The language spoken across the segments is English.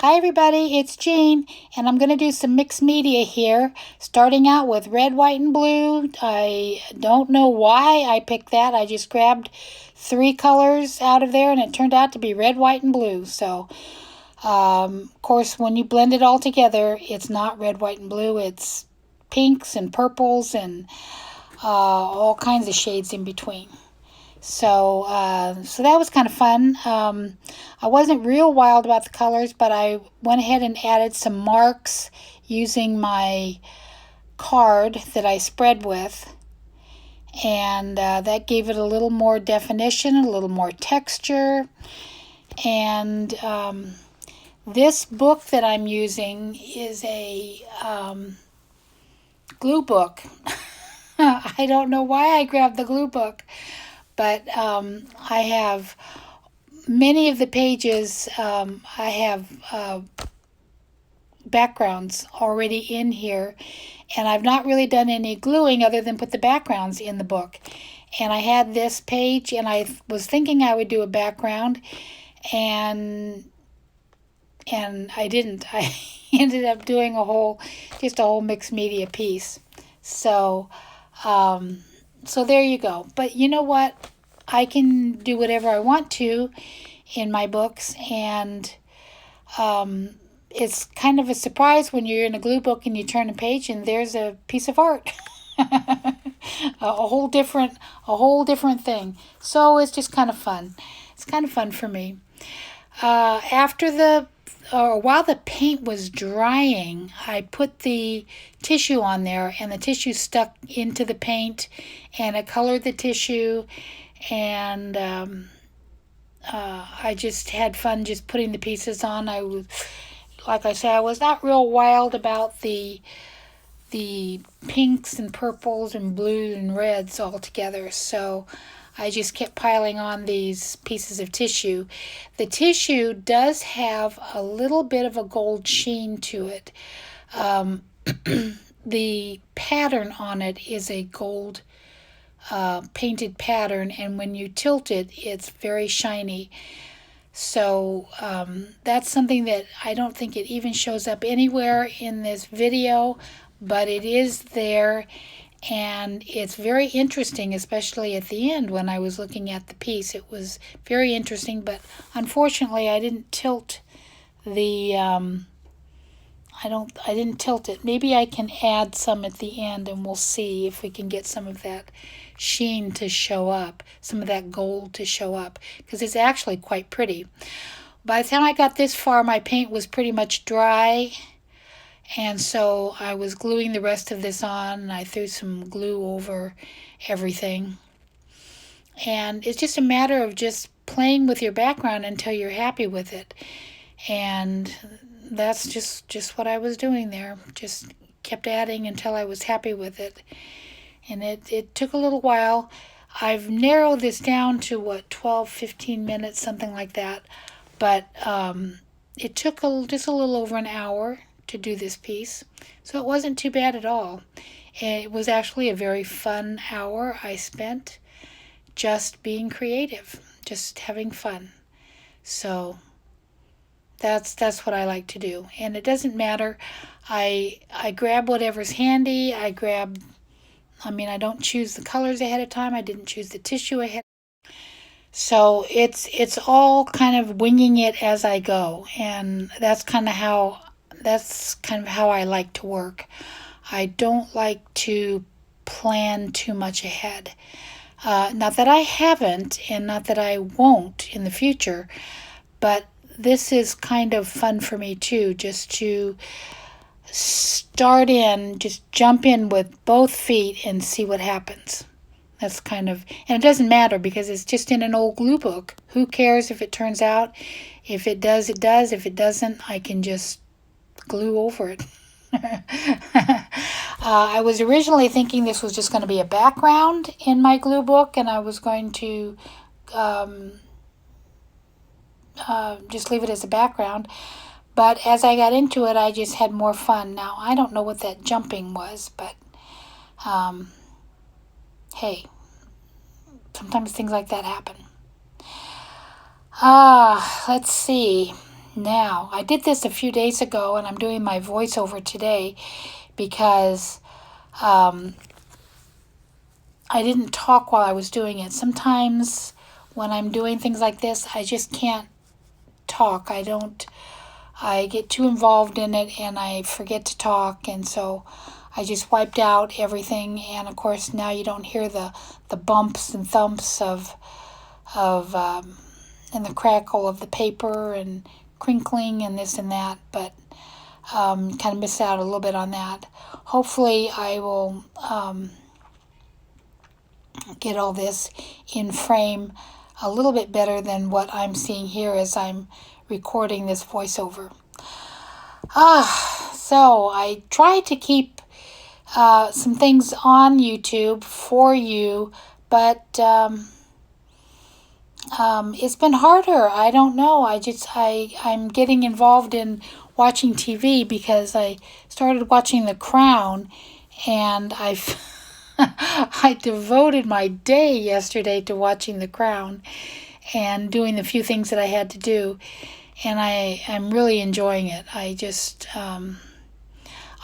Hi everybody, it's Jean, and I'm going to do some mixed media here, starting out with red, white, and blue. I don't know why I picked that. I just grabbed 3 colors out of there, and it turned out to be red, white, and blue. So, of course, when you blend it all together, it's not red, white, and blue. It's pinks and purples and all kinds of shades in between. So that was kind of fun. I wasn't real wild about the colors, but I went ahead and added some marks using my card that I spread with. And that gave it a little more definition, a little more texture. And this book that I'm using is a glue book. I don't know why I grabbed the glue book. But I have many of the pages, I have backgrounds already in here, and I've not really done any gluing other than put the backgrounds in the book. And I had this page, and I was thinking I would do a background, and I didn't. I ended up doing just a whole mixed media piece. So there you go. But you know what? I can do whatever I want to in my books, and it's kind of a surprise when you're in a glue book and you turn a page and there's a piece of art. a whole different thing. So it's just kind of fun. It's kind of fun for me. While the paint was drying, I put the tissue on there, and the tissue stuck into the paint, and I colored the tissue, and I just had fun just putting the pieces on. Like I said, I was not real wild about the pinks and purples and blues and reds all together, so I just kept piling on these pieces of tissue. The tissue does have a little bit of a gold sheen to it. The pattern on it is a gold painted pattern, and when you tilt it, it's very shiny. So that's something that I don't think it even shows up anywhere in this video, but it is there. And it's very interesting, especially at the end when I was looking at the piece. It was very interesting, but unfortunately I didn't tilt the I didn't tilt it. Maybe I can add some at the end, and we'll see if we can get some of that sheen to show up, some of that gold to show up, because it's actually quite pretty. By the time I got this far, my paint was pretty much dry. And so I was gluing the rest of this on, and I threw some glue over everything. And it's just a matter of just playing with your background until you're happy with it. And that's just what I was doing there. Just kept adding until I was happy with it. And it took a little while. I've narrowed this down to 12, 15 minutes, something like that. But it took just a little over an hour to do this piece, so it wasn't too bad at all. It was actually a very fun hour I spent just being creative, just having fun. So that's what I like to do, and it doesn't matter. I grab whatever's handy. I don't choose the colors ahead of time. I didn't choose the tissue ahead. So it's all kind of winging it as I go, and that's kind of how I like to work. I don't like to plan too much ahead. Not that I haven't, and not that I won't in the future, but this is kind of fun for me too, just to just jump in with both feet and see what happens. That's and it doesn't matter because it's just in an old glue book. Who cares if it turns out? If it does, it does. If it doesn't, I can just glue over it. I was originally thinking this was just going to be a background in my glue book, and I was going to just leave it as a background. But as I got into it, I just had more fun. Now, I don't know what that jumping was, but hey, sometimes things like that happen. Let's see. Now, I did this a few days ago, and I'm doing my voiceover today because I didn't talk while I was doing it. Sometimes when I'm doing things like this, I just can't talk. I get too involved in it and I forget to talk, and so I just wiped out everything. And of course, now you don't hear the bumps and thumps of and the crackle of the paper and crinkling and this and that, but kind of missed out a little bit on that. Hopefully, I will get all this in frame a little bit better than what I'm seeing here as I'm recording this voiceover. So I tried to keep some things on YouTube for you, but it's been harder. I don't know. I'm getting involved in watching TV because I started watching The Crown, and I devoted my day yesterday to watching The Crown and doing the few things that I had to do, and I'm really enjoying it.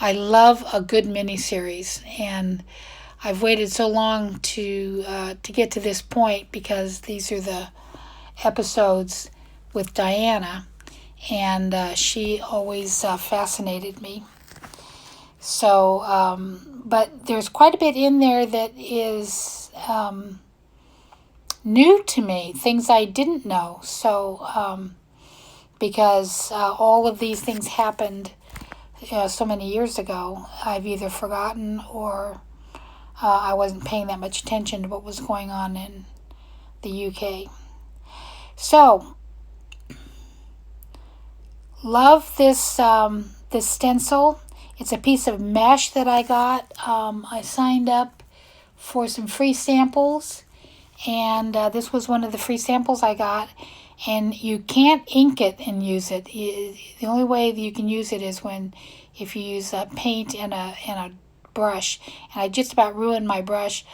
I love a good miniseries, and I've waited so long to get to this point because these are the episodes with Diana, and she always fascinated me. So, but there's quite a bit in there that is new to me, things I didn't know. So, because all of these things happened so many years ago, I've either forgotten or I wasn't paying that much attention to what was going on in the UK. So, love this this stencil. It's a piece of mesh that I got. I signed up for some free samples, and this was one of the free samples I got. And you can't ink it and use it. The only way that you can use it is if you use paint and a brush. And I just about ruined my brush,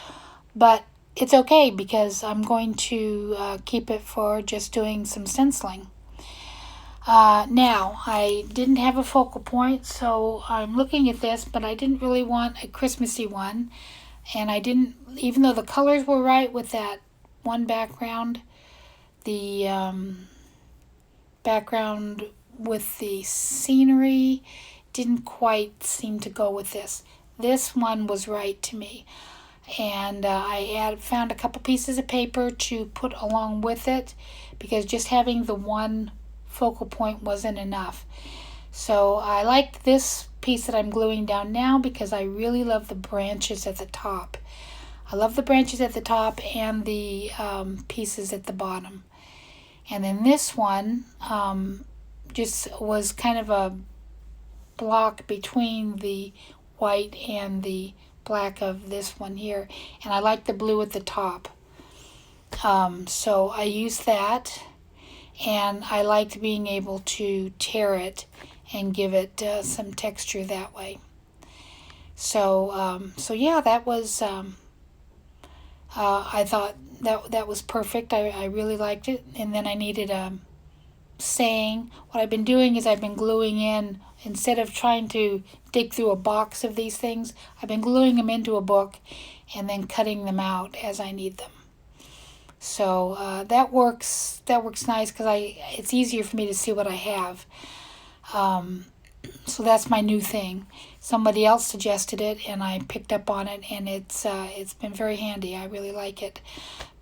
but it's okay because I'm going to keep it for just doing some stenciling. Now, I didn't have a focal point, so I'm looking at this, but I didn't really want a Christmassy one. And I didn't, even though the colors were right with that one background, the background with the scenery didn't quite seem to go with this. This one was right to me. And I found a couple pieces of paper to put along with it because just having the one focal point wasn't enough. So I like this piece that I'm gluing down now because I really love the branches at the top. I love the branches at the top and the pieces at the bottom. And then this one just was kind of a block between the white and the black of this one here. And I like the blue at the top. So I used that, and I liked being able to tear it and give it some texture that way. So yeah, that was, I thought that was perfect. I really liked it. And then I needed a saying. What I've been doing is I've been gluing in, instead of trying to dig through a box of these things, I've been gluing them into a book and then cutting them out as I need them. So that works nice because it's easier for me to see what I have. So that's my new thing. Somebody else suggested it, and I picked up on it, and it's been very handy. I really like it.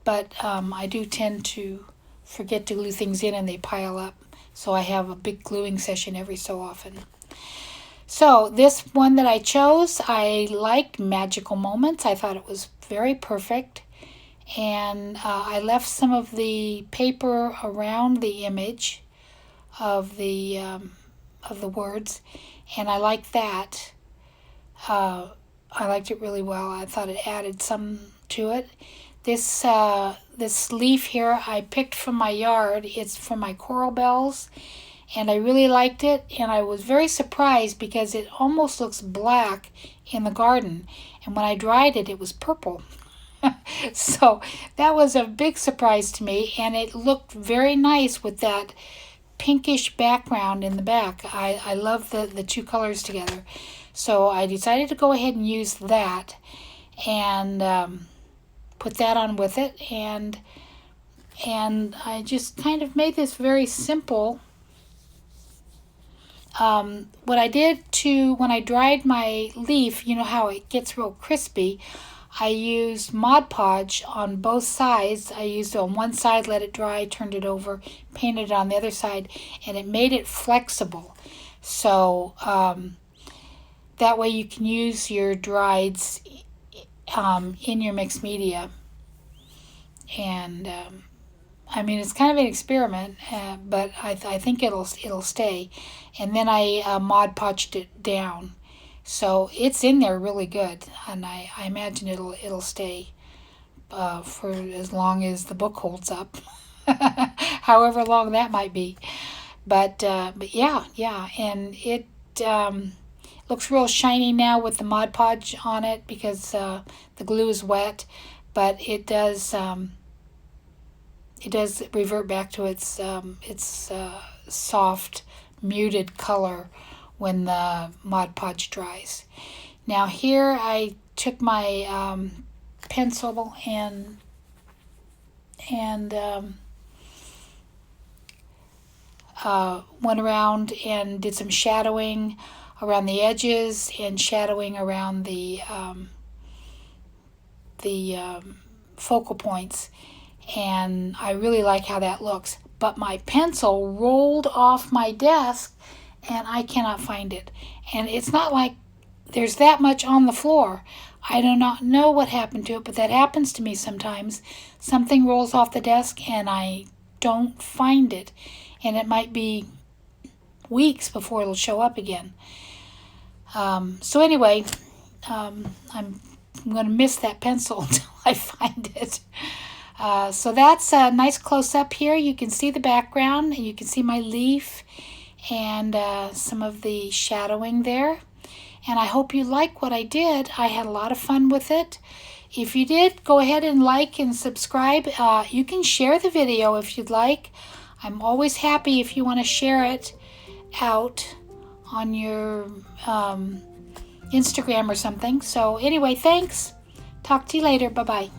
But I do tend to forget to glue things in, and they pile up. So I have a big gluing session every so often. So this one that I chose, I liked Magical Moments. I thought it was very perfect. And I left some of the paper around the image of the words, and I liked that. I liked it really well. I thought it added some to it. This leaf here I picked from my yard. It's from my coral bells, and I really liked it. And I was very surprised because it almost looks black in the garden, and when I dried it, it was purple. So that was a big surprise to me, and it looked very nice with that pinkish background in the back. I love the two colors together. So I decided to go ahead and use that and put that on with it. And I just kind of made this very simple. What I did when I dried my leaf, you know how it gets real crispy, I used Mod Podge on both sides. I used it on one side, let it dry, turned it over, painted it on the other side, and it made it flexible. So that way you can use your drieds in your mixed media. And I mean, it's kind of an experiment, but I think it'll stay. And then I Mod Podged it down. So it's in there really good, and I imagine it'll stay for as long as the book holds up, however long that might be. But yeah, and it looks real shiny now with the Mod Podge on it because the glue is wet, but it does revert back to its soft, muted color when the Mod Podge dries. Now here I took my pencil and went around and did some shadowing around the edges and shadowing around the focal points, and I really like how that looks. But my pencil rolled off my desk and I cannot find it. And it's not like there's that much on the floor. I do not know what happened to it, but that happens to me sometimes. Something rolls off the desk and I don't find it. And it might be weeks before it'll show up again. So anyway, I'm going to miss that pencil until I find it. So that's a nice close-up here. You can see the background, and you can see my leaf and some of the shadowing there. And I hope you like what I did. I had a lot of fun with it. If you did, go ahead and like and subscribe. You can share the video if you'd like. I'm always happy if you want to share it out on your Instagram or something. So anyway, thanks. Talk to you later. Bye-bye.